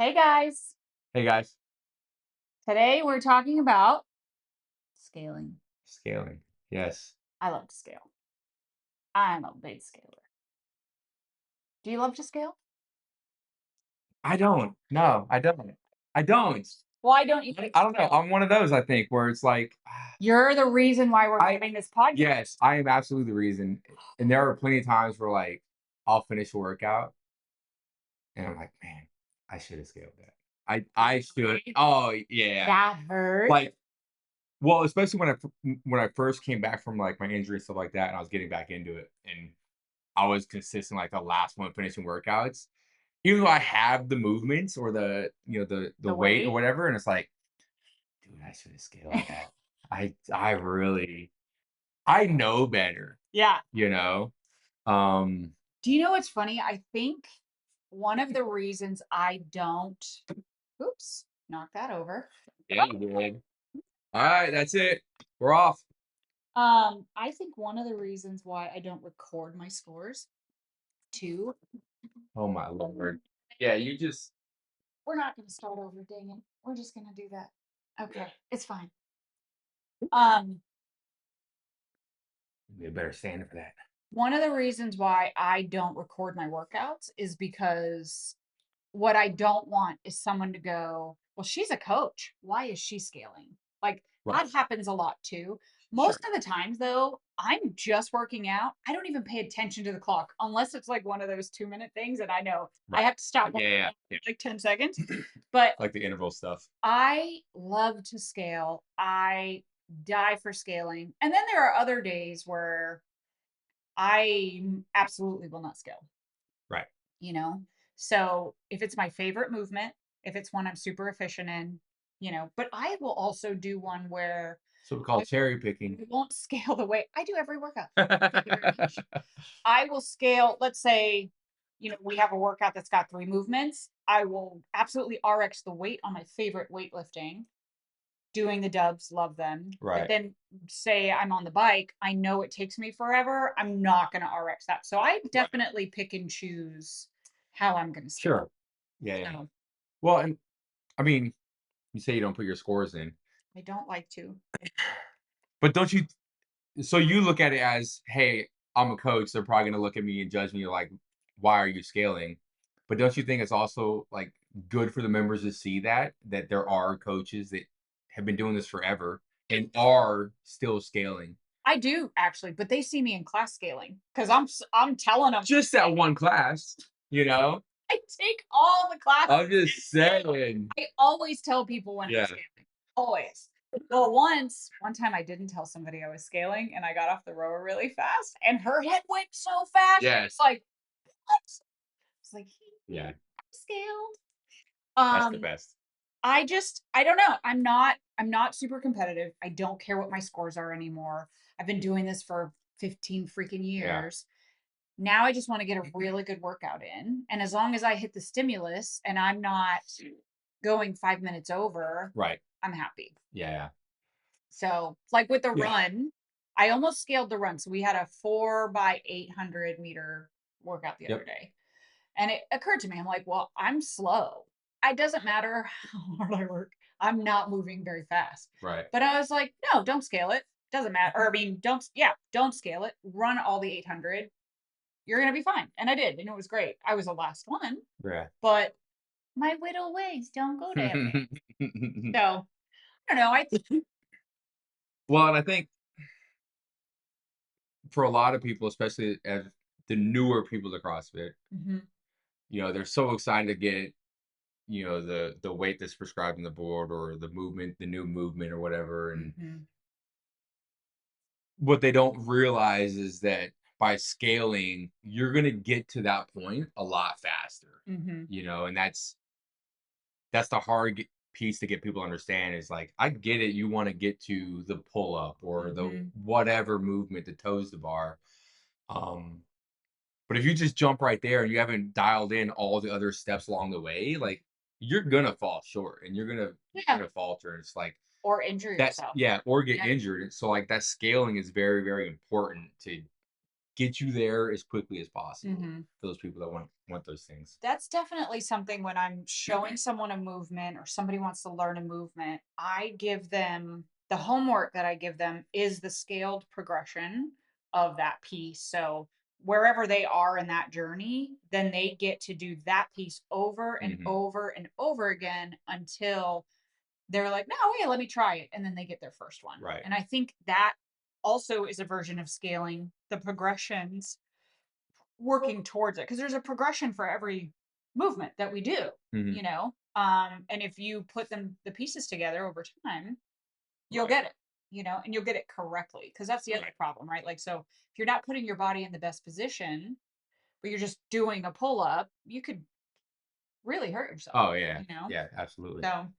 Hey guys, Hey guys, today we're talking about scaling. scaling. Yes. I love to scale. I'm a big scaler. Do you love to scale? I don't. No, I don't. I don't. Why don't you I like I to don't know. scale? I'm one of those, I think, where it's like, You're the reason why we're I having this podcast. yes, I am absolutely the reason. And there are plenty of times where like I'll finish a workout and I'm like, man, I should have scaled that. I should. Right? Oh yeah. That hurt. Like, well, especially when I first came back from like my injury and stuff like that, and I was getting back into it, and I was consistent like the last one finishing workouts. Even though I have the movements or the The weight or weight. whatever, and it's like, dude, I should have scaled that. I really I know better, Yeah. you know? Um, Do you know what's funny? I think one of the reasons I don't, oops, knock that over. yeah, you did. Alright, that's it. We're off. I think one of the reasons why I don't record my scores too. Oh my lord. Yeah, you just We're not going to start over, dang it. We're just going to do that. Okay, it's fine. Um, be a better stand for that. One of the reasons why I don't record my workouts is because what I don't want is someone to go, "Well, she's a coach. Why is she scaling?" Like, Right. that happens a lot too. Most Sure. of the times, though, I'm just working out. I don't even pay attention to the clock unless it's like one of those 2-minute things, and I know I Right. have to stop Yeah, yeah, yeah. like 10 seconds. But Like the interval stuff. I love to scale. I die for scaling. And then there are other days where I absolutely will not scale, Right. you know? So if it's my favorite movement, if it's one I'm super efficient in, but I will also do one where So we call I cherry picking. won't scale the way I do every workout. Thank you very much. I will scale, let's say, we have a workout that's got 3 movements. I will absolutely RX the weight on my favorite weightlifting, doing the dubs, love them. But Right. then say I'm on the bike, I know it takes me forever. I'm not going to RX that. So I Right. definitely pick and choose how I'm going to scale. Sure. Yeah, yeah. So Well, and I mean, you say you don't put your scores in, I don't like to. but don't you so you look at it as, "Hey, I'm a coach, they're probably gonna look at me and judge me like, why are you scaling?" But don't you think it's also, like, good for the members to see that there are coaches that have been doing this forever and are still scaling? I do actually, but they see me in class scaling because I'm telling them Just that one class, you know? I take all the classes. I'm just saying. I always tell people when I'm Yeah. scaling. Always. Well, one time I didn't tell somebody I was scaling and I got off the rower really fast and her head went so fast. It's Yes. like, what? It's like he Yeah. scaled. That's the Um, best. I don't know. I'm not super competitive. I don't care what my scores are anymore. I've been doing this for 15 freaking Yeah. years. Now I just want to get a really good workout in. And as long as I hit the stimulus and I'm not going 5 minutes over, Right. I'm happy. Yeah. So, like with the Yeah. run, I almost scaled the run. So we had a 4 by 800 meter workout the other Yep. day. And it occurred to me, I'm like, well, I'm slow. It doesn't matter how hard I work. I'm not moving very fast. Right. But I was like, no, don't scale it. Doesn't matter. Or I mean, don't scale it. Run all the 800. You're going to be fine. And I did. And it was great. I was the last one, Yeah. but my little ways don't go that fast. So I don't know. Well, and I think for a lot of people, especially as the newer people to CrossFit, Mhm, they're so excited to get, the weight that's prescribed on the board or the movement, the new movement or whatever. And mhm, what they don't realize is that by scaling, you're gonna get to that point a lot faster. mhm, And that's the piece to get people to understand is like, I get it, you want to get to the pull up or the mhm. whatever movement, the toes to bar. Um, But if you just jump right there and you haven't dialed in all the other steps along the way, like you're gonna fall short and you're Yeah. gonna falter. And it's like Or injure that's yourself. yeah, or get Yeah. injured. And so like that scaling is very, very important to get you there as quickly as possible Mhm. for those people that want those things. That's definitely something when I'm showing someone a movement or somebody wants to learn a movement, I give them the homework that I give them is the scaled progression of that piece. So wherever they are in that journey, then they get to do that piece over and Hmm. over and over again until they're like, no, yeah, let me try it. And then they get their first one. Right. And I think that also is a version of scaling the progressions working towards it because there's a progression for every movement that we do, Hmm. you know? And if you put the pieces together over time, you'll Right. get it, and you'll get it correctly. Cause that's the other Right. problem, right? Like, so if you're not putting your body in the best position, but you're just doing a pull up, you could really hurt yourself, Oh yeah. you know? Yeah. Absolutely. So,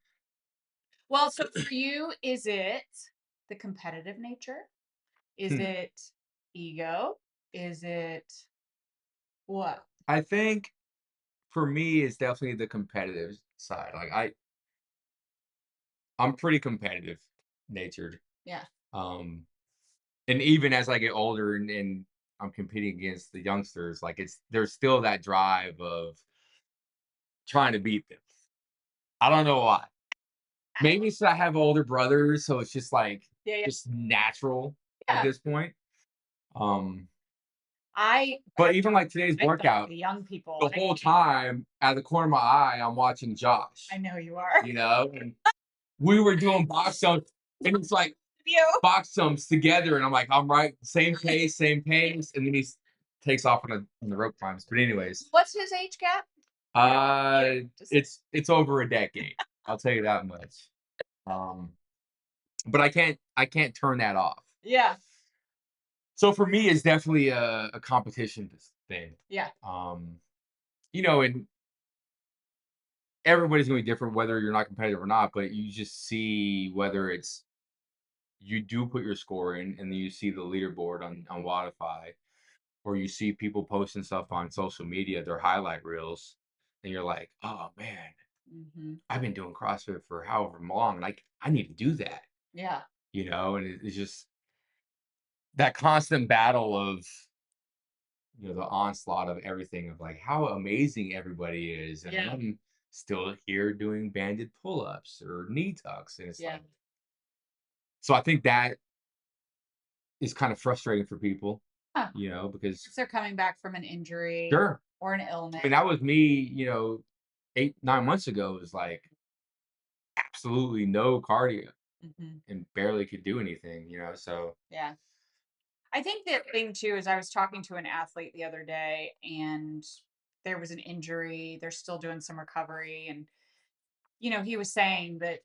well, so for you, is it the competitive nature? Is Hmm. it ego? Is it what? I think for me, it's definitely the competitive side. Like I'm pretty competitive natured. Yeah. Um, and even as I get older and I'm competing against the youngsters, like there's still that drive of trying to beat them. I don't know why. Maybe it's that I have older brothers, so it's just like Yeah. Yeah. just natural at Yeah. this point. Um, I but even like today's I thought workout, the young people. the whole time out of the corner of my eye, I'm watching I Josh, know you are. and we were doing box jumps, and it's like You. box jumps together, and I'm like, I'm right, same pace, and then takes off on the rope climbs. But anyways, What's his age gap? uh, You. Just it's over a decade. I'll tell you that much. Um, but I can't turn that off. yeah. So for me, it's definitely a competition thing. Yeah. Um, and everybody's gonna be different, whether you're not competitive or not. But you just see whether it's you do put your score in, and then you see the leaderboard on Wodify, or you see people posting stuff on social media, their highlight reels, and you're like, oh man, Mhm. I've been doing CrossFit for however long, like I need to do that, Yeah. and it's just that constant battle of the onslaught of everything of like how amazing everybody is, and Yeah. I'm still here doing banded pull-ups or knee tucks, and it's Yeah. like, so I think that is kind of frustrating for people, Huh. because If they're coming back from an injury sure, or an I illness. mean that was me, 8 9 months ago. It was like absolutely no cardio Mhm. and barely could do anything, so Yeah. I think the thing too is I was talking to an athlete the other day and there was an injury. They're still doing some recovery. And, he was saying that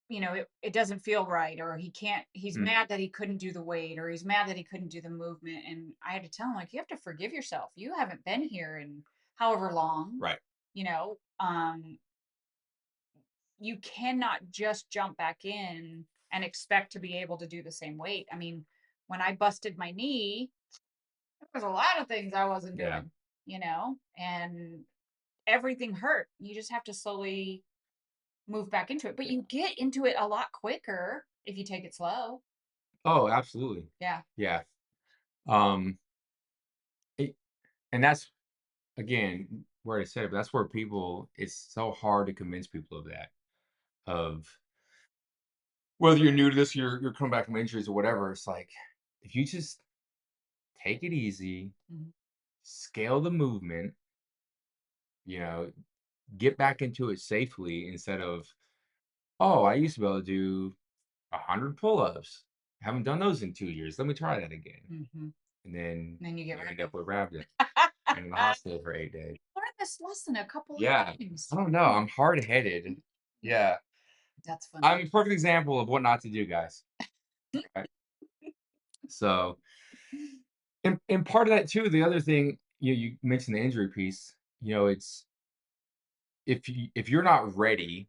it doesn't feel right or he can't he's mm, mad that he couldn't do the weight or he's mad that he couldn't do the movement and I had to tell him like you have to forgive yourself. You haven't been here in however long, right. you know. You cannot just jump back in and expect to be able to do the same weight. I mean, when I busted my knee, there was a lot of things I wasn't Yeah. doing, and everything hurt. You just have to slowly move back into it. But you get into it a lot quicker if you take it slow. Oh, absolutely. Yeah. Yeah. um it, and that's again where I said it, but that's where people, it's so hard to convince people of that, of whether you're new to this, you're coming back from injuries or whatever. It's like if you just take it easy, Mhm. scale the movement, you know, get back into it safely instead of, oh, I used to be able to do 100 pull-ups. Haven't done those in 2 years. Let me try that again. Mhm. And then And then you get you rid end of up with rhabdoid and in the I hospital for 8 days. learned this lesson a couple of Yeah. I times. don't know. I'm hard-headed. Yeah. That's funny. I'm a perfect example of what not to do, guys. Right? So, and part of that too, the other thing, you mentioned the injury piece, it's if you're not ready,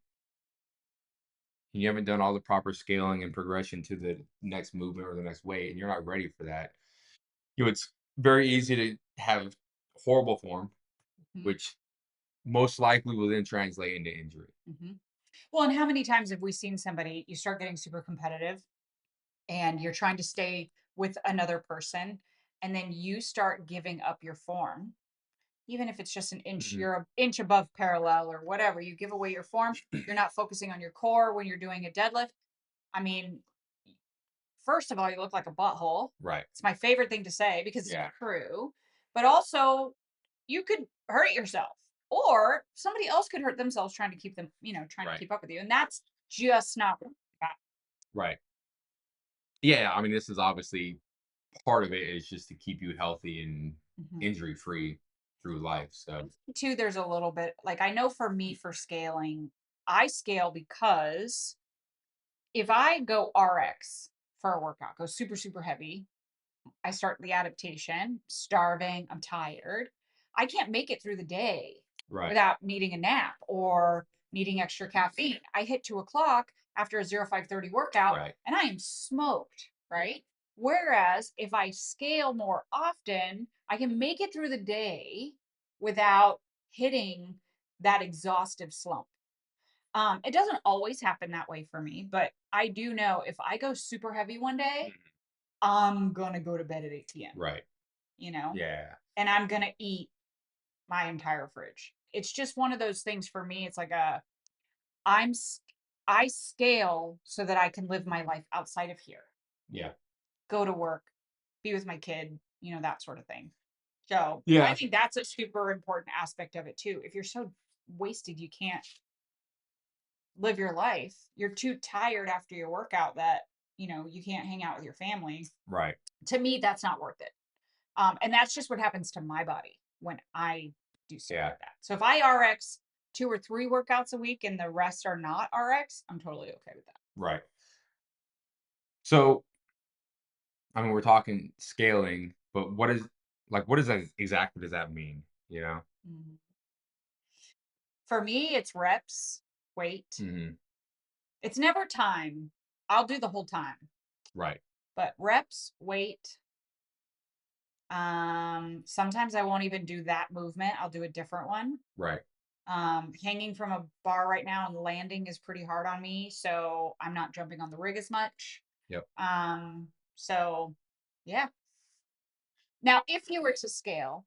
and you haven't done all the proper scaling and progression to the next movement or the next weight, and you're not ready for that, it's very easy to have horrible form, Mhm. which most likely will then translate into injury. Mhm. Well, and how many times have we seen somebody, you start getting super competitive and you're trying to stay with another person and then you start giving up your form, even if it's just an inch, Mhm. you're an inch above parallel or whatever, you give away your form, you're not focusing on your core when you're doing a deadlift. I mean, first of all, you look like a butthole. Right. It's my favorite thing to say because it's Yeah. true. But also, you could hurt yourself, or somebody else could hurt themselves trying to keep them, trying to Right. keep up with you. And that's just not that. Right. Yeah. I mean, this is obviously part of it is just to keep you healthy and Mhm. injury free through life. So, Too, there's a little bit like I know for me for scaling, I scale because if I go RX for a workout, go super, super heavy, I start the adaptation, starving, I'm tired. I can't make it through the day right. without needing a nap or needing extra caffeine. I hit 2 o'clock after a 0530 workout Right. and I am smoked, right? Whereas if I scale more often, I can make it through the day without hitting that exhaustive slump. It doesn't always happen that way for me, but I do know if I go super heavy one day, Mhm. I'm gonna go to bed at 8 p.m., Right. you know, Yeah. and I'm gonna eat my entire fridge. It's just one of those things for me. It's like I'm s- I scale so that I can live my life outside of here, Yeah. go to work, be with my kid, that sort of thing. So I Yeah. think that's a super important aspect of it too. If you're so wasted you can't live your life, you're too tired after your workout that you can't hang out with your family. Right. To me, that's not worth it. And that's just what happens to my body when I do stuff Yeah. like that. So if I RX 2 or 3 workouts a week and the rest are not RX, I'm totally okay with that. Right. So, I mean, we're talking scaling, but what does that exactly does that mean? You know? Mhm. For me, it's reps, weight. Hmm. It's never time. I'll do the whole time, Right. but reps, weight. Sometimes I won't even do that movement. I'll do a different one. Right. Hanging from a bar right now and landing is pretty hard on me, so I'm not jumping on the rig as much. Yep. So yeah. Now, if you were to scale,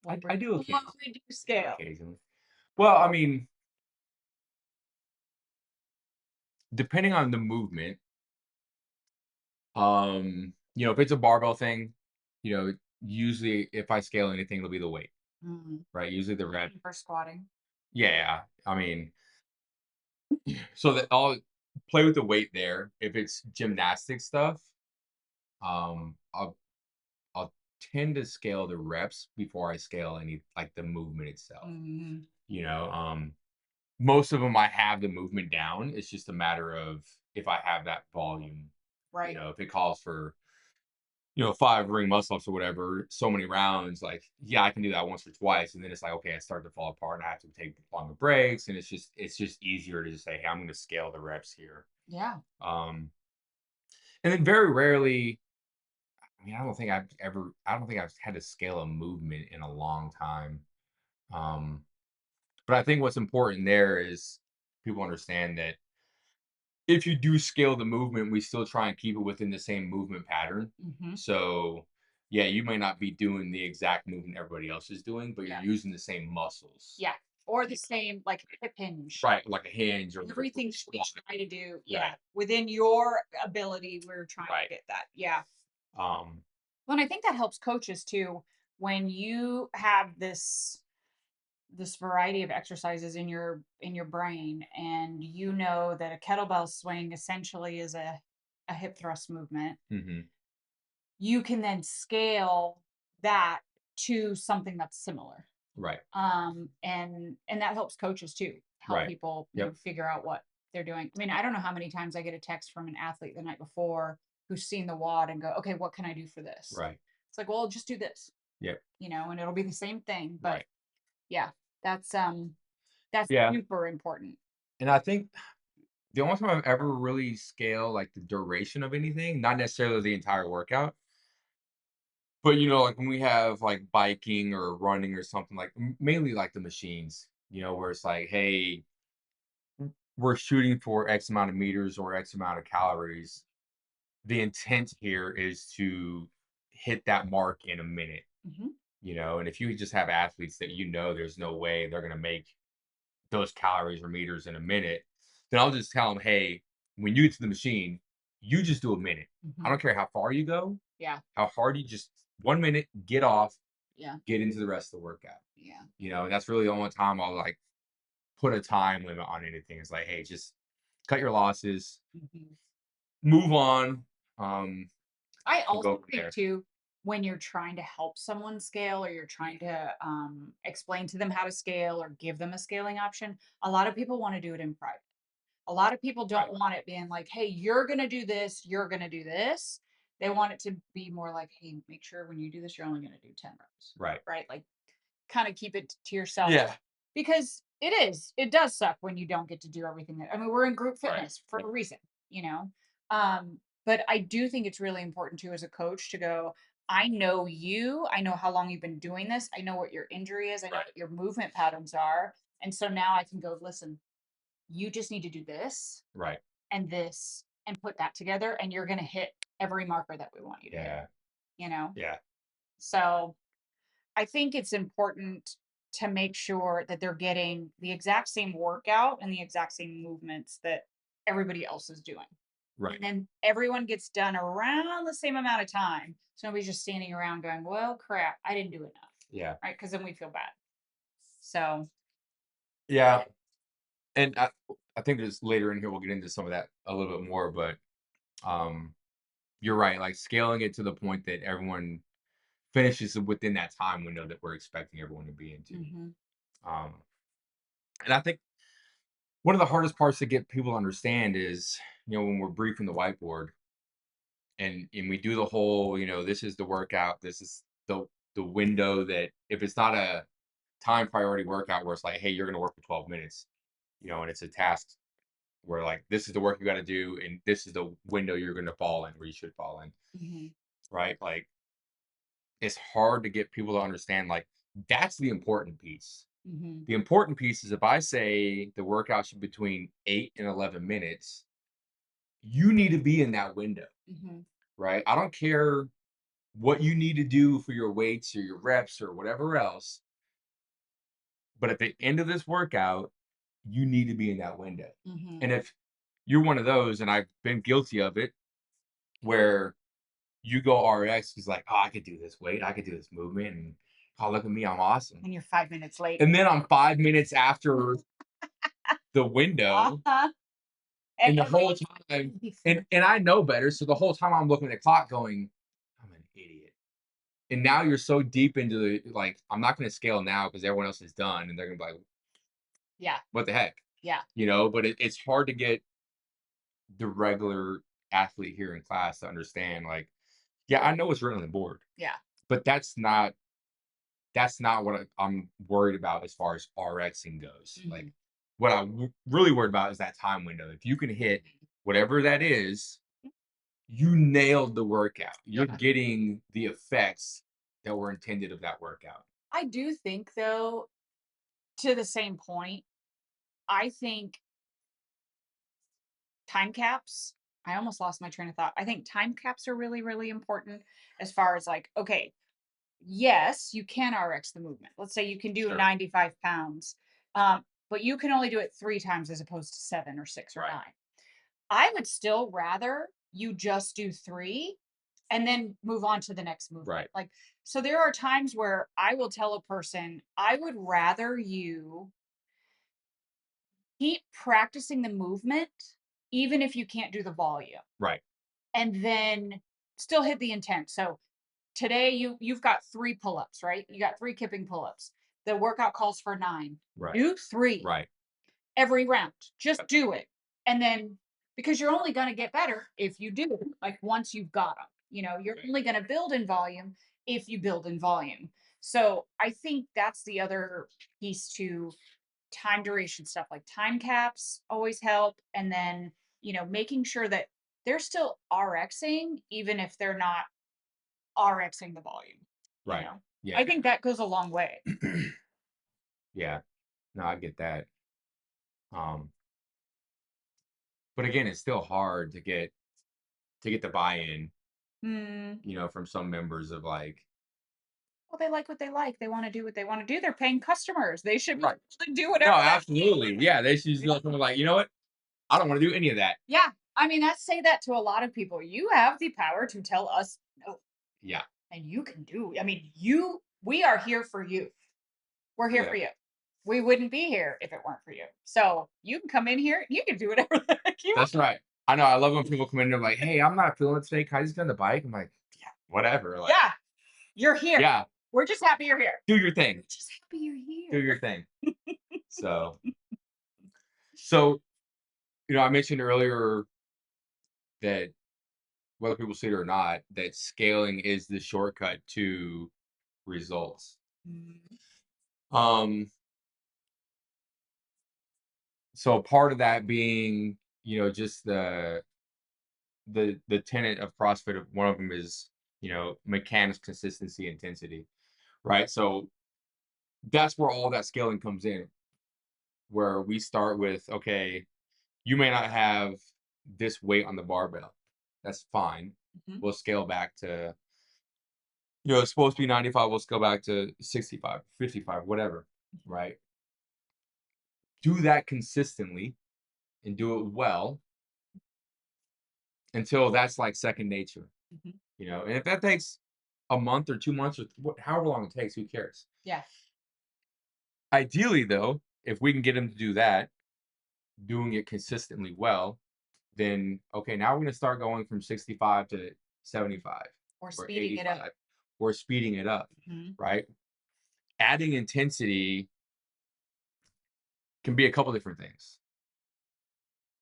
I do what occasionally. would you scale? Occasionally. Well, I mean, depending on the movement, if it's a barbell thing, usually if I scale anything, it'll be the weight, Mm, right? Usually the rep. same for squatting. Yeah. I mean, so that I'll play with the weight there. If it's gymnastic stuff, um, I'll I'll tend to scale the reps before I scale any like the movement itself. Mhm. You know, most of them I have the movement down. It's just a matter of if I have that volume. Right. If it calls for 5 ring muscle ups or whatever, so many rounds, like, yeah, I can do that once or twice. And then it's like, okay, I start to fall apart and I have to take longer breaks. And it's just easier to just say, hey, I'm gonna scale the reps here. Yeah. Um, and then very rarely, I mean, I don't think I've had to scale a movement in a long time. Um, but I think what's important there is people understand that if you do scale the movement, we still try and keep it within the same movement pattern. Mhm. So, yeah, you may not be doing the exact movement everybody else is doing, but you're Yeah. using the same muscles. Yeah. Or the same, like hip hinge. Right, like a hinge or Everything we squat. try to do, yeah, Right, within your ability, we're trying to right. get that. Yeah. Um, Well, and I think that helps coaches too when you have this variety of exercises in your brain and you know that a kettlebell swing essentially is a hip thrust movement. mhm, You can then scale that to something that's similar. right, And that helps coaches too, help right. people, Yep, figure out what they're doing. I mean, I don't know how many times I get a text from an athlete the night before who's seen the WOD and go, okay, what can I do for this? right. It's like, well, just do this, Yep, and it'll be the same thing. But right. yeah, that's Yeah. super important. And I think the only time I've ever really scaled like the duration of anything, not necessarily the entire workout, but like when we have like biking or running or something like mainly like the machines, where it's like, hey, we're shooting for X amount of meters or X amount of calories. The intent here is to hit that mark in a minute, Mhm. and if you just have athletes that there's no way they're going to make those calories or meters in a minute, then I'll just tell them, hey, when you get to the machine, you just do a minute. I Mhm. don't care how far you go, Yeah. how hard you just 1 minute, get off, Yeah. get into the rest of the workout. Yeah. And that's really the only time I'll like put a time limit on anything. It's like, hey, just cut your losses, Mhm. move on, I and go also from think there. too, when you're trying to help someone scale or you're trying to explain to them how to scale or give them a scaling option, a lot of people want to do it in private. A lot of people Right. don't want it being like, hey, you're going to do this, you're going to do this. They want it to be more like, hey, make sure when you do this, you're only going to do 10 reps, Right. right? Like, kind of keep it to yourself Yeah. because it does suck when you don't get to do everything that, I mean, we're in group Right. fitness for a reason, you know? But I do think it's really important too as a coach to go, I know you, I know how long you've been doing this, I know what your injury is, I know Right. what your movement patterns are. And so now I can go, listen, you just need to do Right. this and put that together, and you're going to hit every marker that we want you to hit, Yeah. you know? Yeah. So I think it's important to make sure that they're getting the exact same workout and the exact same movements that everybody else is doing. Right. And then everyone gets done around the same amount of time. So nobody's just standing around going, well, crap, I didn't do enough. Yeah. Right. Cause then we feel bad. So, Yeah. And I think there's later in here we'll get into some of that a little bit more, but um you're right, like scaling it to the point that everyone finishes within that time window that we're expecting everyone to be into. mhm, Um and I think one of the hardest parts to get people to understand is, when we're briefing the whiteboard and we do the whole, this is the workout, this is the window that if it's not a time priority workout where it's like, hey, you're gonna work for 12 minutes, and it's a task where like this is the work you got to do and this is the window you're going to fall in where you should fall in, mhm, right? Like it's hard to get people to understand like that's the important piece. mhm, The important piece is if I say the workout should be between 8 and 11 minutes, you need to be in that window, mhm, right? I don't care what you need to do for your weights or your reps or whatever else, but at the end of this workout you need to be in that window. mhm. And if you're one of those, and I've been guilty of it, where you go RX, he's like, "Oh, I could do this weight, I could do this movement, and oh, look at me, I'm awesome." And you're 5 minutes late. And then I'm 5 minutes after the window, Uh-huh. And and the whole everyone's time, like, and I know better, so the whole time I'm looking at the clock, going, "I'm an idiot." And now you're so deep into the like, I'm not going to scale now because everyone else is done, and they're gonna be like, yeah, "What the heck?" yeah, But it's hard to get the regular athlete here in class to understand, like, yeah, I know it's written on the board, yeah. but that's not what I'm worried about as far as RXing goes. Like, Mhm. what I'm really worried about is that time window. If you can hit whatever that is, you nailed the workout. You're Yeah. getting the effects that were intended of that workout. I do think though, to the same point, I think time caps, I almost lost my train of thought. I think time caps are really, really important as far as like, okay, yes, you can RX the movement. Let's say you can do Sure. 95 pounds, but you can only do it 3 times as opposed to 7 or 6 or Right. 9. I would still rather you just do 3 and then move on to the next movement. Right. Like, so there are times where I will tell a person, I would rather you keep practicing the movement, even if you can't do the volume, Right. and then still hit the intent. So today you've got 3 pull-ups, right? You got 3 kipping pull-ups. The workout calls for 9. Right. Do 3 Right. every round. Just Yep. do it. And then because you're only going to get better if you do it, like once you've got them. You're Right. only going to build in volume if you build in volume. So I think that's the other piece to time duration stuff, like time caps always help. And then, making sure that they're still RXing, even if they're not RXing the volume, you Right. know? Yeah. I think that goes a long way. Yeah. No, I get that. Um, but again, it's still hard to get the buy-in Mm. from some members of like, Well, they like what they like. They want to do what they want to do. They're paying customers. They should be right. able to do No, whatever they absolutely. Yeah. They should just want. go something like, you know what? I don't want to do any of that. Yeah. I mean, I say that to a lot of people. You have the power to tell us no, Yeah. and you can do. I mean, we are here for you. We're here Yeah. for you. We wouldn't be here if it weren't for you. So you can come in here. You can do whatever the heck you want. That's right. I know. I love when people come in and they're like, hey, I'm not feeling it today. Can I just get on the bike? I'm like, yeah, whatever. Like, Yeah. You're here. yeah, We're just happy you're here. do your thing. We're just happy you're Do here. your thing. So, so, I mentioned earlier that whether people see it or not, that scaling is the shortcut to results. Mhm. Um, so part of that being, just the tenet of CrossFit, one of them is, mechanics, consistency, intensity, right? So that's where all that scaling comes in, where we start with, okay, you may not have this weight on the barbell. That's fine. Mhm. We'll scale back to, it's supposed to be 95. We'll scale back to 65, 55, whatever, right? Do that consistently and do it well until that's like second nature, Mhm. And if that takes a month or 2 months or however long it takes, who cares? Yeah. Ideally, though, if we can get them to do that, doing it consistently well, then okay, now we're going to start going from 65 to 75 Or or speeding it up. 85 or speeding it up, Mhm. right? Adding intensity can be a couple different things.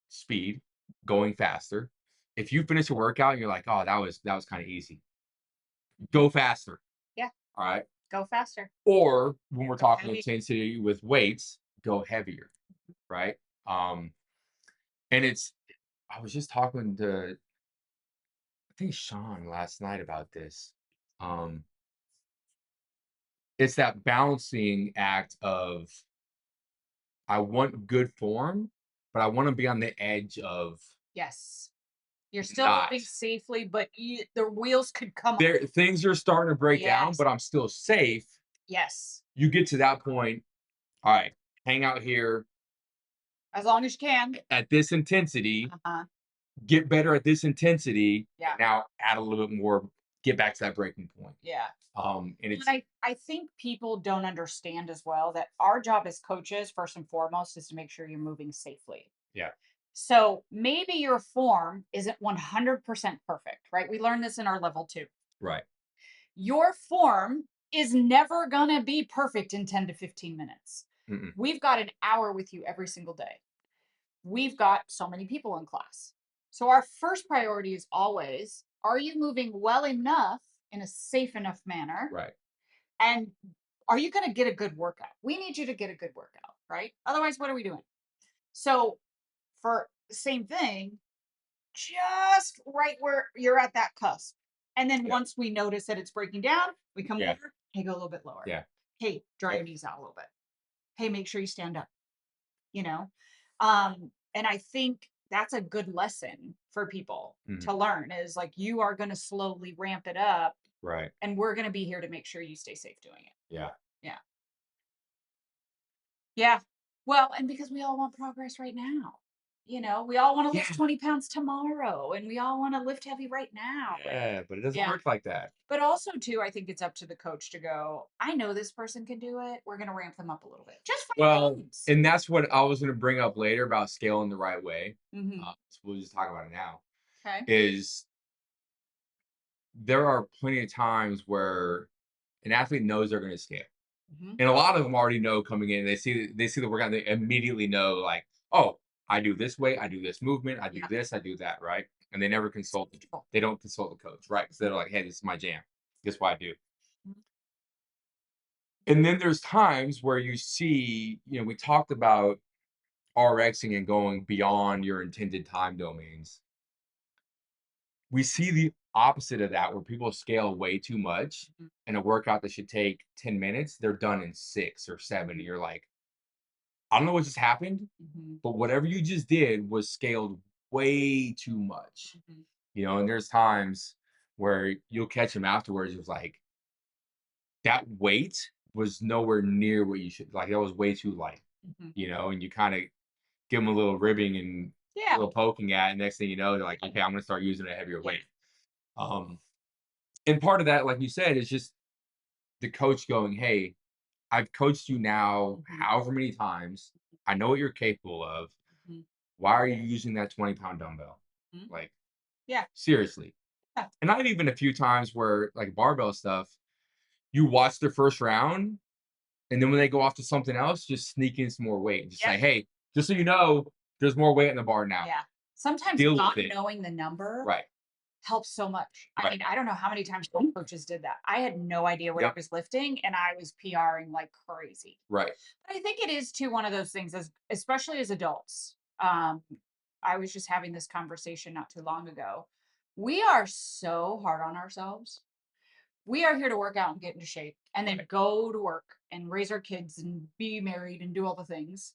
Speed, going faster. If you finish a workout and you're like, oh, that was kind of easy, go faster. Yeah. All right. Go faster. Or when we're Go talking heavy. intensity with weights, go heavier, right? Um, and I was just talking to I think Sean last night about this. Um, it's that balancing act of I want good form, but I want to be on the edge of Yes. You're still not. moving safely, but the wheels could come off. There things are starting to break down, Yes. but I'm still safe. Yes. You get to that point, all right, hang out here As long as you can. at this intensity, Uh-huh. get better at this intensity, Yeah. and now add a little bit more, get back to that breaking point. Yeah. And And it's I think people don't understand as well that our job as coaches, first and foremost, is to make sure you're moving safely. yeah, So maybe your form isn't 100% perfect, right? We learned this in our level 2. right. Your form is never going to be perfect in 10 to 15 minutes. Mm-mm, We've got an hour with you every single day. We've got so many people in class. So our first priority is always, are you moving well enough in a safe enough manner? right. And are you going to get a good workout? We need you to get a good workout, right? Otherwise, what are we doing? So, for the same thing, just right where you're at that cusp. And then Yeah, once we notice that it's breaking down, we come yeah, over, hey, go a little bit lower. yeah. Hey, draw your Yep. knees out a little bit. Hey, make sure you stand up, you know? And I think that's a good lesson for people Mhm, to learn is like you are going to slowly ramp it up right. and we're going to be here to make sure you stay safe doing it. Yeah. Yeah. Yeah. Well, and because we all want progress right now. We all want to lose Yeah. 20 pounds tomorrow and we all want to lift heavy right now. Yeah, but it doesn't Yeah. work like that. But also, too, I think it's up to the coach to go, I know this person can do it. We're going to ramp them up a little bit. Just 5 Well, pounds. and that's what I was going to bring up later about scaling the right way. Hmm. So we'll just talk about it now. Okay. Is there are plenty of times where an athlete knows they're going to scale, Hmm. and a lot of them already know coming in. They see the workout, they immediately know like, oh, I do this way, I do this movement, I do Yeah. this, I do that, right? And they never consult. They don't consult the coach, right? Because they're like, hey, this is my jam. This is what I do. And then there's times where you see, we talked about RXing and going beyond your intended time domains. We see the opposite of that where people scale way too much Mhm. and a workout that should take 10 minutes, they're done in 6 or 7. And you're like, I don't know what just happened, Mhm. but whatever you just did was scaled way too much. Mhm. And there's times where you'll catch them afterwards. It was like that weight was nowhere near what you should like. That was way too light, Mhm. and you kind of give them a little ribbing and a Yeah. little poking at, and next thing you know, they're like, okay, I'm gonna start using a heavier Yeah. weight. Um, and part of that, like you said, is just the coach going, hey, I've coached you now Mhm. however many times. I know what you're capable of. Mhm. Why are you using that 20-pound dumbbell? Mhm. Like, Yeah. seriously. Yeah. And not even a few times where like barbell stuff, you watch their first round, and then when they go off to something else, just sneak in some more weight and just Yep. say, hey, just so you know, there's more weight in the bar now. Yeah. Sometimes Deal with not it. knowing the number Right. helps so much. I Right. mean, I don't know how many times some coaches did that. I had no idea what I Yep. was lifting and I was PRing like crazy. Right. But I think it is too one of those things as especially as adults. I was just having this conversation not too long ago. We are so hard on ourselves. We are here to work out and get into shape and then Right. go to work and raise our kids and be married and do all the things.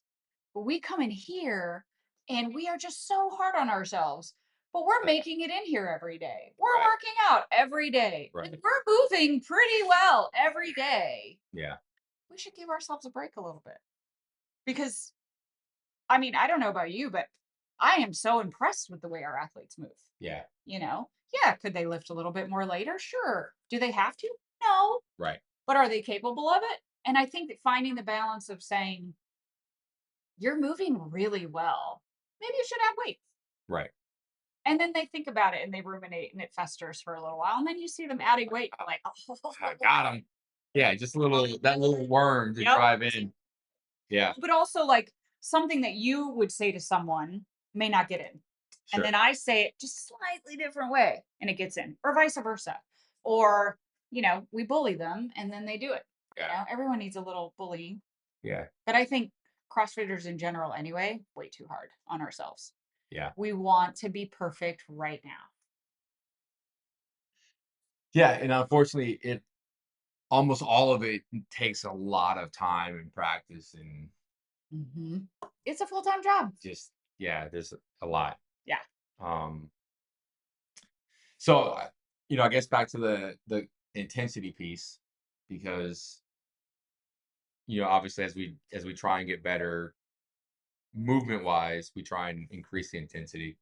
But we come in here and we are just so hard on ourselves. But we're Right. making it in here every day. We're Right. working out every day. Right. And we're moving pretty well every day. Yeah. We should give ourselves a break a little bit. Because I mean, I don't know about you, but I am so impressed with the way our athletes move. Yeah. You know, yeah, could they lift a little bit more later? Sure. Do they have to? No. Right. But are they capable of it? And I think that finding the balance of saying, you're moving really well. Maybe you should add weight. Right. And then they think about it and they ruminate and it festers for a little while. And then you see them adding weight. Oh, Like, I oh, got him. Yeah. Just a little, that little worm to yep. drive in. Yeah. But also, like, something that you would say to someone may not get in. And Sure. then I say it just slightly different way and it gets in, or vice versa. Or, we bully them and then they do it. Yeah. Everyone needs a little bullying. Yeah. But I think CrossFitters in general, anyway, way too hard on ourselves. Yeah. We want to be perfect right now. Yeah. And unfortunately, it almost all of it takes a lot of time and practice and It's a full-time job. just, yeah, there's a lot. Yeah. Um, so, I guess back to the intensity piece, because obviously as we try and get better movement wise, we try and increase the intensity.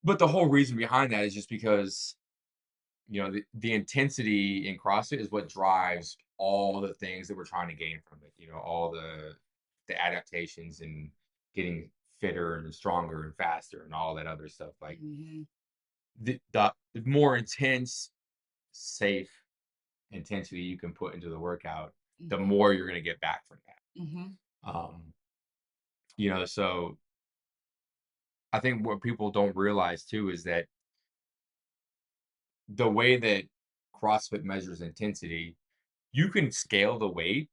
But the whole reason behind that is just because the intensity in CrossFit is what drives all the things that we're trying to gain from it. All the adaptations and getting fitter and stronger and faster and all that other stuff. Like Mhm. the more intense, safe intensity you can put into the workout, the Mhm. more you're going to get back from that. Mhm. Um, so I think what people don't realize too is that the way that CrossFit measures intensity, you can scale the weight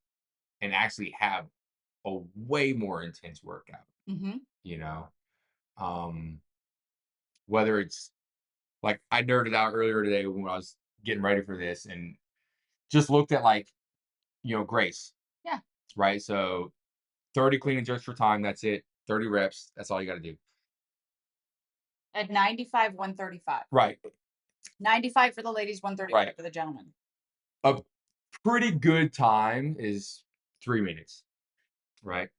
and actually have a way more intense workout, Mhm. you know? Um, whether it's like I nerded out earlier today when I was getting ready for this and just looked at like, Grace, Yeah. right? So 30 clean and jerks for time, that's it. 30 reps, that's all you got to do. At 95, 135. Right, 95 for the ladies, 135 right. for the gentlemen. A pretty good time is 3 minutes, right?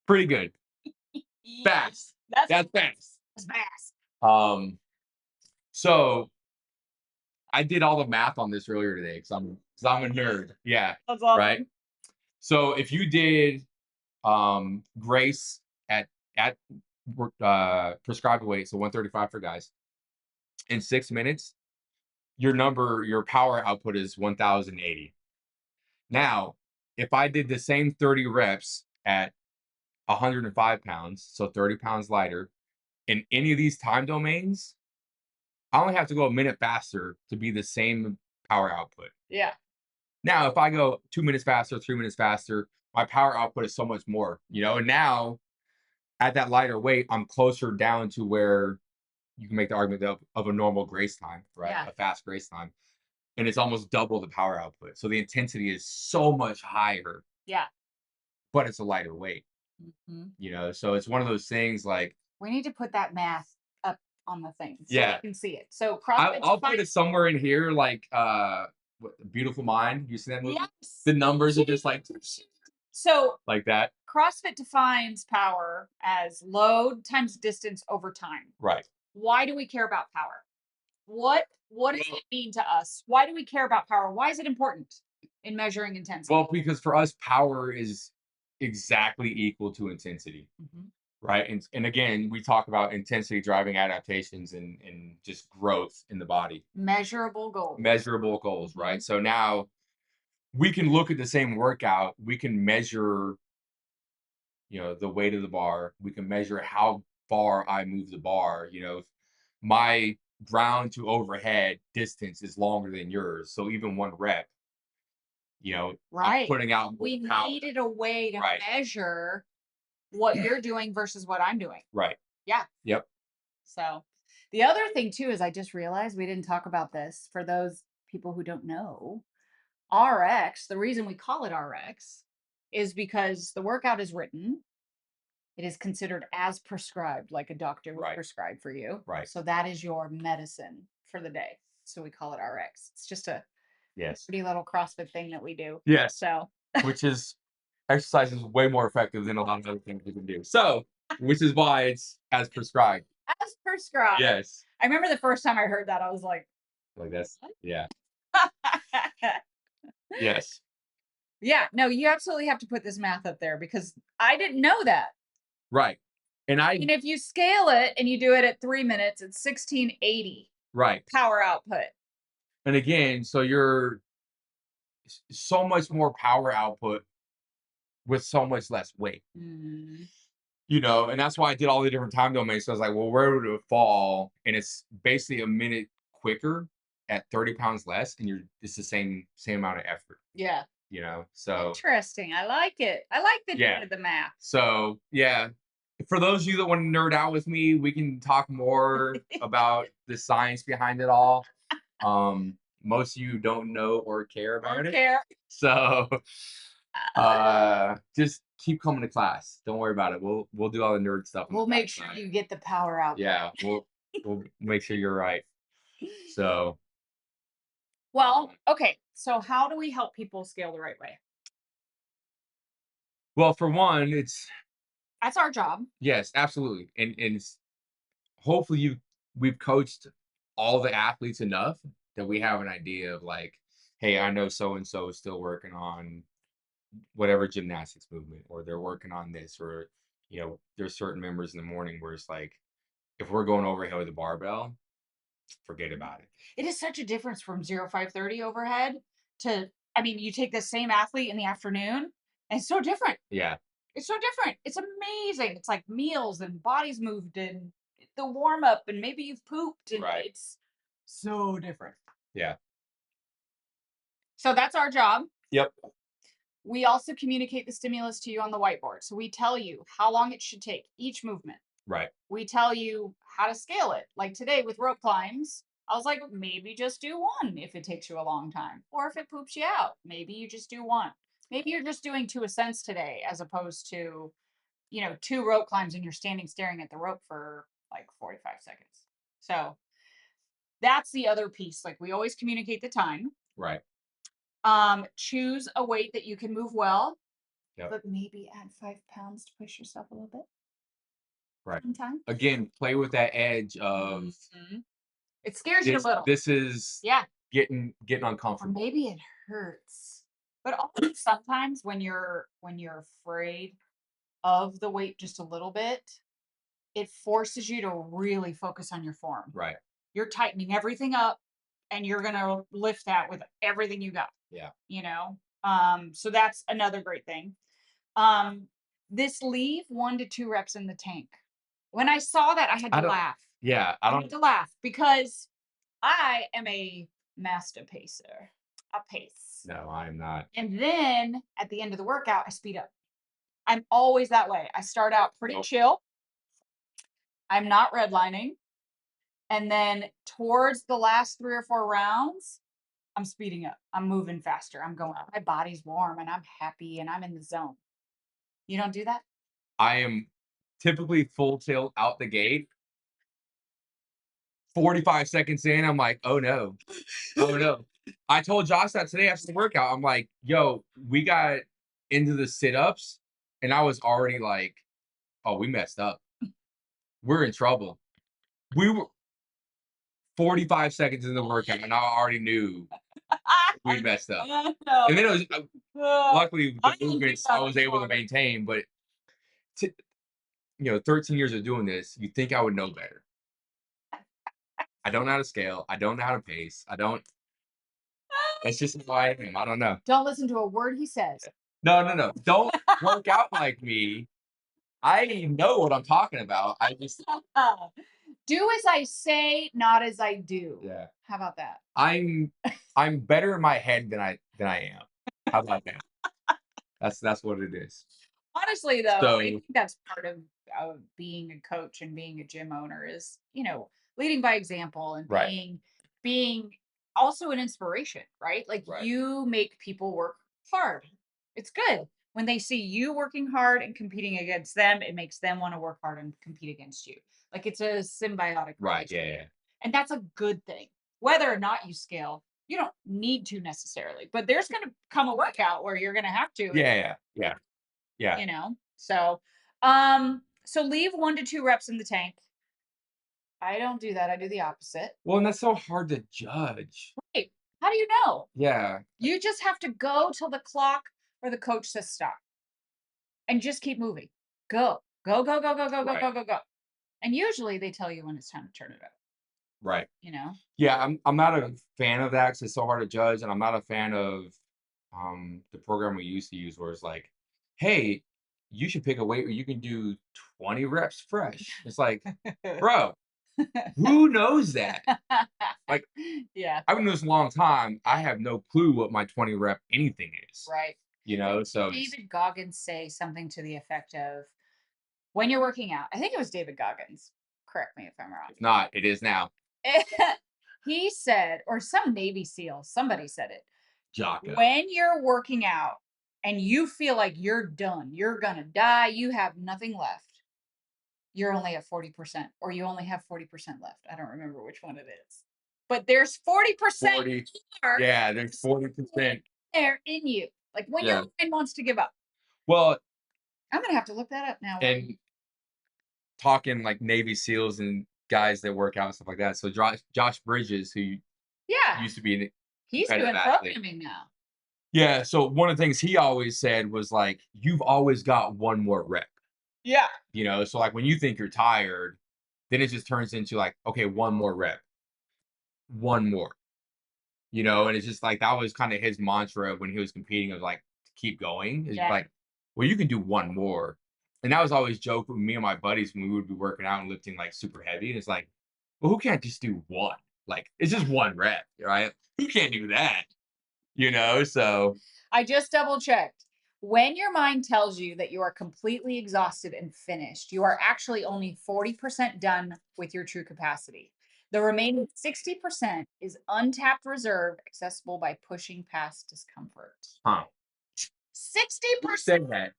Pretty good. Yeah. Fast. That's That's fast. fast. Um, so I did all the math on this earlier today because I'm a nerd. Yeah. That's Right. awesome. So if you did Grace at prescribed weight, so 135 for guys, in 6 minutes, your power output is 1080. Now, if I did the same 30 reps at 105 pounds, so 30 pounds lighter, in any of these time domains, I only have to go a minute faster to be the same power output. Yeah. Now, if I go 2 minutes faster, 3 minutes faster, my power output is so much more, and now at that lighter weight, I'm closer down to where you can make the argument of a normal grace time, right? Yeah. A fast grace time. And it's almost double the power output. So the intensity is so much higher, Yeah. but it's a lighter weight, Mhm. So it's one of those things like, We need to put that math up on the thing so Yeah. they can see it. So I'll CrossFit put it defines. somewhere in here, like what, Beautiful Mind. You see that movie? Yes. The numbers are just So like that. CrossFit defines power as load times distance over time. Right. Why do we care about power? What does it mean to us? Why do we care about power? Why is it important in measuring intensity? Well, because for us, power is exactly equal to intensity. Mhm. Right. And again, we talk about intensity driving adaptations and just growth in the body, Measurable goals. measurable goals. Mhm. Right. So now we can look at the same workout, we can measure, the weight of the bar, we can measure how far I move the bar. My ground to overhead distance is longer than yours. So even one rep, I'm Right. putting out more We power. needed a way to Right. measure what you're doing versus what I'm doing. Right. Yeah. Yep. So the other thing too is I just realized we didn't talk about this for those people who don't know. RX, the reason we call it RX is because the workout is written. It is considered as prescribed, like a doctor would Right. prescribe for you. Right. So that is your medicine for the day. So we call it RX. It's just a Yes. pretty little CrossFit thing that we do. Yes. So Which is exercise is way more effective than a lot of other things we can do. So, which is why it's as prescribed. as prescribed. Yes. I remember the first time I heard that, I was like, Like that's "What?" yeah. Yes. Yeah, no, you absolutely have to put this math up there because I didn't know that. Right. And And if you scale it and you do it at 3 minutes, it's 1680 right. power output. And again, so you're so much more power output with so much less weight. Mm, And that's why I did all the different time domains. So I was like, well, where would it fall? And it's basically a minute quicker at 30 pounds less, and it's the same amount of effort, yeah. So Interesting. I like it. I like that you yeah. did the math. So yeah. For those of you that want to nerd out with me, we can talk more about the science behind it all. Most of you don't know or care about Don't it. care. So just keep coming to class. Don't worry about it. We'll do all the nerd stuff on We'll the make sure backside. you get the power output. Yeah, we'll make sure you're right. So Well, okay. So how do we help people scale the right way? well, for one, it's That's our job. yes, absolutely. And it's, hopefully we've coached all the athletes enough that we have an idea of like, hey, I know so and so is still working on whatever gymnastics movement, or they're working on this, or there's certain members in the morning where it's like, if we're going overhead with a barbell, forget about it. It is such a difference from 0530 overhead to, I mean, you take the same athlete in the afternoon and it's so different. Yeah. It's so different. It's amazing. It's like meals and bodies moved and the warm up and maybe you've pooped and Right. it's so different. Yeah. So that's our job. Yep. We also communicate the stimulus to you on the whiteboard. So we tell you how long it should take each movement. Right. We tell you how to scale it. Like today with rope climbs, I was like, maybe just do one if it takes you a long time. Or if it poops you out, maybe you just do one. Maybe you're just doing two ascents today as opposed to, two rope climbs and you're standing staring at the rope for like 45 seconds. So that's the other piece. Like we always communicate the time. Right. Choose a weight that you can move well, Yep. but maybe add 5 pounds to push yourself a little bit. Right. Time. Again, play with that edge of Mhm. It scares you a little. this is Yeah. getting Or uncomfortable. maybe it hurts. But also sometimes when you're afraid of the weight just a little bit, it forces you to really focus on your form. Right. You're tightening everything up and you're gonna lift that with everything you got, Yeah. you know? So that's another great thing. Um, this leave 1 to 2 reps in the tank. When I saw that, I had I to don't laugh. yeah, I I had don't to laugh because I am a master pacer. I pace. no, I'm not. And then at the end of the workout, I speed up. I'm always that way. I start out pretty Nope. chill. I'm not redlining. And then towards the last 3 or 4 rounds, I'm speeding up. I'm moving faster. I'm going, my body's warm and I'm happy and I'm in the zone. You don't do that? I am typically full tilt out the gate, 45 seconds in, I'm like, oh no, oh no. I told Josh that today after the workout. I'm like, yo, we got into the sit-ups, and I was already like, oh, we messed up. We're in trouble. We were 45 seconds in the workout, and I already knew we messed up. No. And then it was luckily I the didn't do movements I that was able to anymore. maintain, but t 13 years of doing this, you think I would know better. I don't know how to scale. I don't know how to pace. I don't. That's just who I am. I don't know. Don't listen to a word he says. No, no, no. Don't work out like me. I know what I'm talking about. I just Do as I say, not as I do. yeah. How about that? I'm better in my head than I am. How about that? That's what it is. Honestly, though, I So think that's part of being a coach and being a gym owner is, leading by example and right, being also an inspiration, right? Like right. you make people work hard. It's good. When they see you working hard and competing against them, it makes them want to work hard and compete against you. Like it's a symbiotic Right, yeah, relationship. yeah. And that's a good thing. Whether or not you scale, you don't need to necessarily, but there's going to come a workout where you're going to have to, Yeah, yeah, yeah, yeah. so leave 1 to 2 reps in the tank. I don't do that. I do the opposite. Well, and that's so hard to judge. Right. How do you know? Yeah, You just have to go till the clock or the coach says stop and just keep moving. Go. Go, go, go, go, go, go, right, go, go, go. And usually they tell you when it's time to turn it up, right. you know? Yeah, I'm not a fan of that because it's so hard to judge, and I'm not a fan of the program we used to use where it's like, hey, you should pick a weight where you can do 20 reps fresh. It's like, bro, who knows that? Like, Yeah, I've been doing this a long time. I have no clue what my 20 rep anything is. right. So it's David Goggins say something to the effect of when you're working out, I think it was David Goggins. Correct me if I'm wrong. if not, it is now. He said, or some Navy SEAL, somebody said it. Jocko. When you're working out and you feel like you're done, you're going to die, you have nothing left, you're only at 40%, or you only have 40% left. I don't remember which one it is. But there's 40% 40. more Yeah, there's 40%. there in you. Like when your Yeah. mind wants to give up. Well, I'm going to have to look that up now. and talking like Navy SEALs and guys that work out and stuff like that. So Josh Bridges, who Yeah. used to be an He's doing competitive athlete. programming now. Yeah. So one of the things he always said was like, you've always got one more rep. Yeah. So like when you think you're tired, then it just turns into like, okay, one more rep, one more. And it's just like that was kind of his mantra when he was competing. It was like to keep going. It's Yeah. like, well, you can do one more. And that was always joke with me and my buddies when we would be working out and lifting like super heavy. And it's like, well, who can't just do one? Like it's just one rep, right? Who can't do that? So I just double checked. When your mind tells you that you are completely exhausted and finished, you are actually only 40% done with your true capacity. The remaining 60% is untapped reserve accessible by pushing past discomfort. huh. 60%. Said that.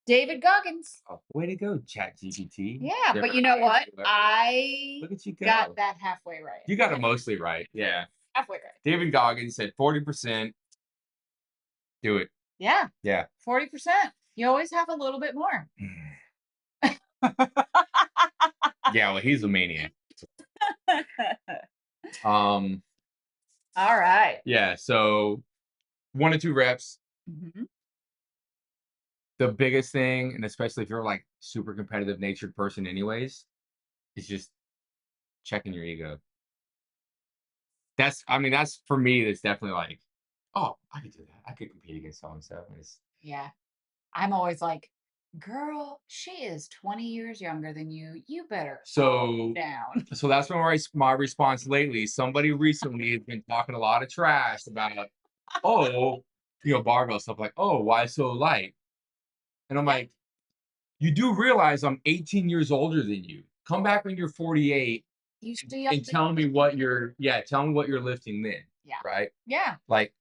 David Goggins. Oh, way to go, Chat GPT. Yeah, but you know what? I Look at you go. got that halfway right. You got it mostly right. Yeah. Halfway right. David Goggins said 40%. Do it. Yeah, Yeah. 40%. You always have a little bit more. Yeah, well, he's a maniac. All right. Yeah, so 1 to 2 reps. Mhm. The biggest thing, and especially if you're like super competitive natured person anyways, is just checking your ego. That's for me, that's definitely like, oh, I could do that. I could compete against so and so. Yeah. I'm always like, girl, she is 20 years younger than you. You better So down. so that's been my response lately. Somebody recently has been talking a lot of trash about, oh, barbell stuff like, oh, why so light? And I'm like, you do realize I'm 18 years older than you. Come back when you're 48 You still and tell me what you're lifting then. Yeah. Right? Yeah. Like,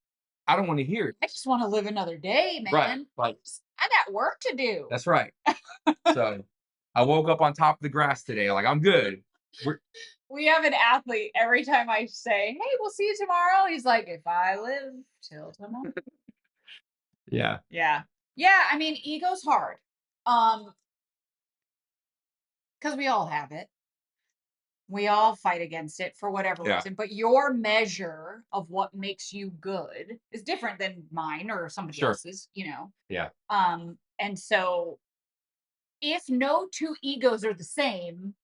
I don't want to hear it. I just want to live another day, man. Right. Like, I got work to do. that's right. So I woke up on top of the grass today. Like, I'm good. we're We have an athlete. Every time I say, "Hey, we'll see you tomorrow," he's like, "If I live till tomorrow." yeah, Yeah. Yeah, I mean, ego's hard. Um, because we all have it. We all fight against it for whatever yeah, reason, but your measure of what makes you good is different than mine or somebody sure, else's, you know. yeah, And so if no two egos are the same,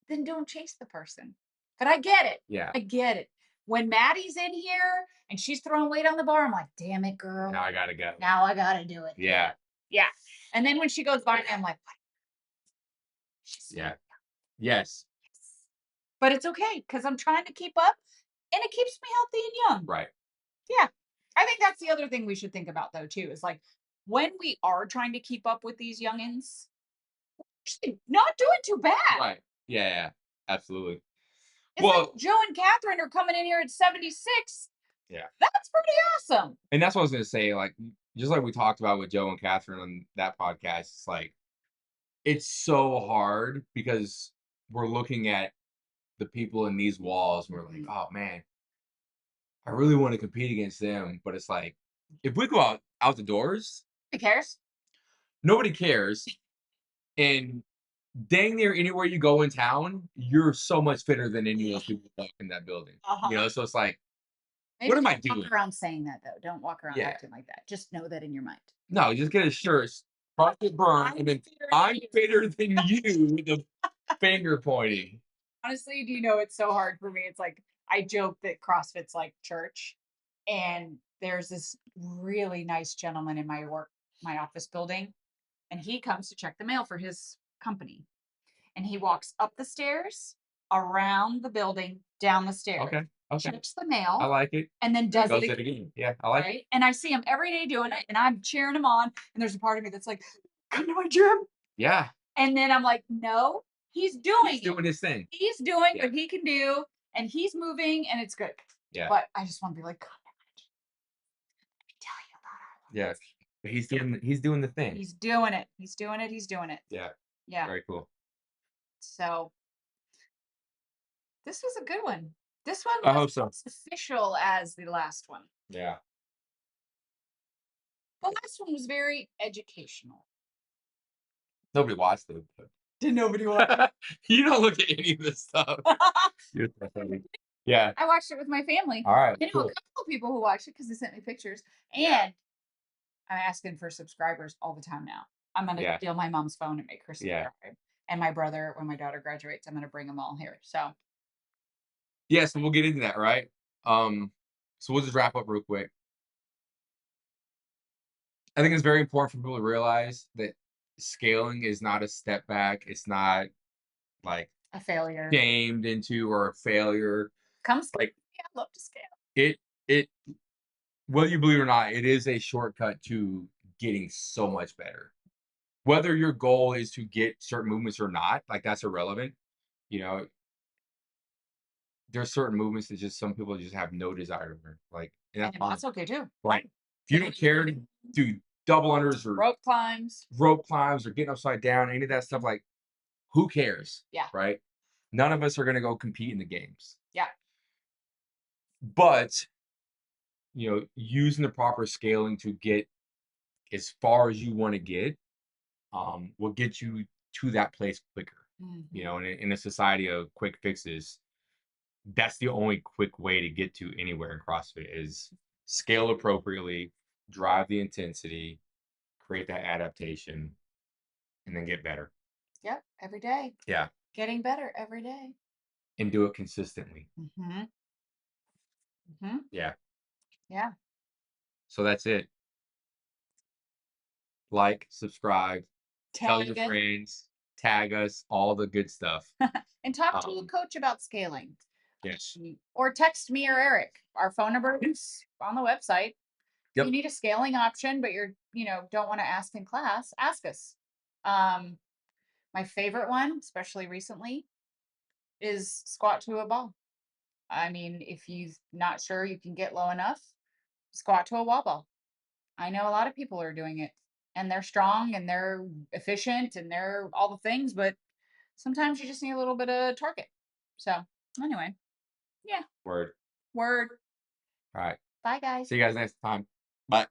then don't chase the person. But I get it. yeah. I get it. When Maddie's in here and she's throwing weight on the bar, I'm like, damn it, Now girl. I gotta go. Now I gotta do it. Yeah. Yeah, Yeah. And then when she goes by me, I'm like, what? She's yeah, yes, but it's okay because I'm trying to keep up and it keeps me healthy and young. right, Yeah. I think that's the other thing we should think about though, too, is like when we are trying to keep up with these youngins, actually not doing too bad. right, yeah, yeah, absolutely. It's like Well, Joe and Catherine are coming in here at 76. yeah, That's pretty awesome. and that's what I was gonna say. Like, just like we talked about with Joe and Catherine on that podcast, it's like it's so hard because we're looking at the people in these walls, and we're like, Mhm. oh man, I really want to compete against them, but it's like if we go out the doors, Who cares? nobody cares, and dang near anywhere you go in town, you're so much fitter than any of those people walk in that building. You Uh-huh. know, so it's like, what Maybe am I don't doing? walk around saying that though. Don't walk around Yeah. acting like that. Just know that in your mind. No, just get a shirt, CrossFit Burn, I'm and then fitter than I'm you. fitter than you with the finger pointing. Honestly, do you know it's so hard for me? It's like I joke that CrossFit's like church. And there's this really nice gentleman in my office building, and he comes to check the mail for his company. And he walks up the stairs, around the building, down the stairs, Okay. Okay. checks the I mail, like it. and then does it Goes it again. again. Yeah, I like it. Right. And I see him every day doing it, and I'm cheering him on. And there's a part of me that's like, come to my gym. Yeah. And then I'm like, no, he's doing He's it. doing his thing. He's doing Yeah. what he can do, and he's moving, and it's good. Yeah. But I just want to be like, come let me tell you about Yeah. But he's doing the thing. He's doing it. He's doing it. He's doing it. Yeah. Yeah. Very cool. So this was a good one. This one I wasn't hope so. as official as the last one. Yeah. The last one was very educational. Nobody watched it. But Did nobody watch it? you don't look at any of this stuff. You're so funny. Yeah. I watched it with my family. All right. I knew a Cool. couple of people who watched it because they sent me pictures. Yeah. And I'm asking for subscribers all the time now. I'm gonna Yeah. steal my mom's phone and make her Yeah. subscribe. And my brother, when my daughter graduates, I'm gonna bring them all here. So Yeah. So we'll get into that, right? So we'll just wrap up real quick. I think it's very important for people to realize that scaling is not a step back. It's not like a failure. shamed into or a failure. Come scale. Like Yeah, I love to scale. it whether you believe it or not, it is a shortcut to getting so much better. Whether your goal is to get certain movements or not, like that's irrelevant. You know, there's certain movements that just some people just have no desire to learn. Like, and that's And fine. that's okay too. Right. If you don't care to do double unders or Rope climbs. rope climbs or getting upside down, any of that stuff, like who cares? Yeah. Right. None of us are gonna go compete in the games. Yeah. But using the proper scaling to get as far as you want to get will get you to that place quicker. Mhm. In a society of quick fixes, that's the only quick way to get to anywhere in CrossFit is scale appropriately, drive the intensity, create that adaptation, and then get better. Yep. Every day. Yeah. Getting better every day. And do it consistently. Mm-hmm. Mm-hmm. Yeah. Yeah. So that's it. Like, subscribe, tell Tag your us friends, tag us, all the good stuff. and talk to a Um, coach about scaling. yes. Or text me or Eric. Our phone number is on the website. If you Yep. need a scaling option, but don't want to ask in class, ask us. Um, my favorite one, especially recently, is squat to a ball. I mean, if you're not sure you can get low enough, squat to a wall ball. I know a lot of people are doing it and they're strong and they're efficient and they're all the things, but Sometimes you just need a little bit of target. So, anyway, yeah, Word. word. All right. Bye, guys. See you guys next time. Bye.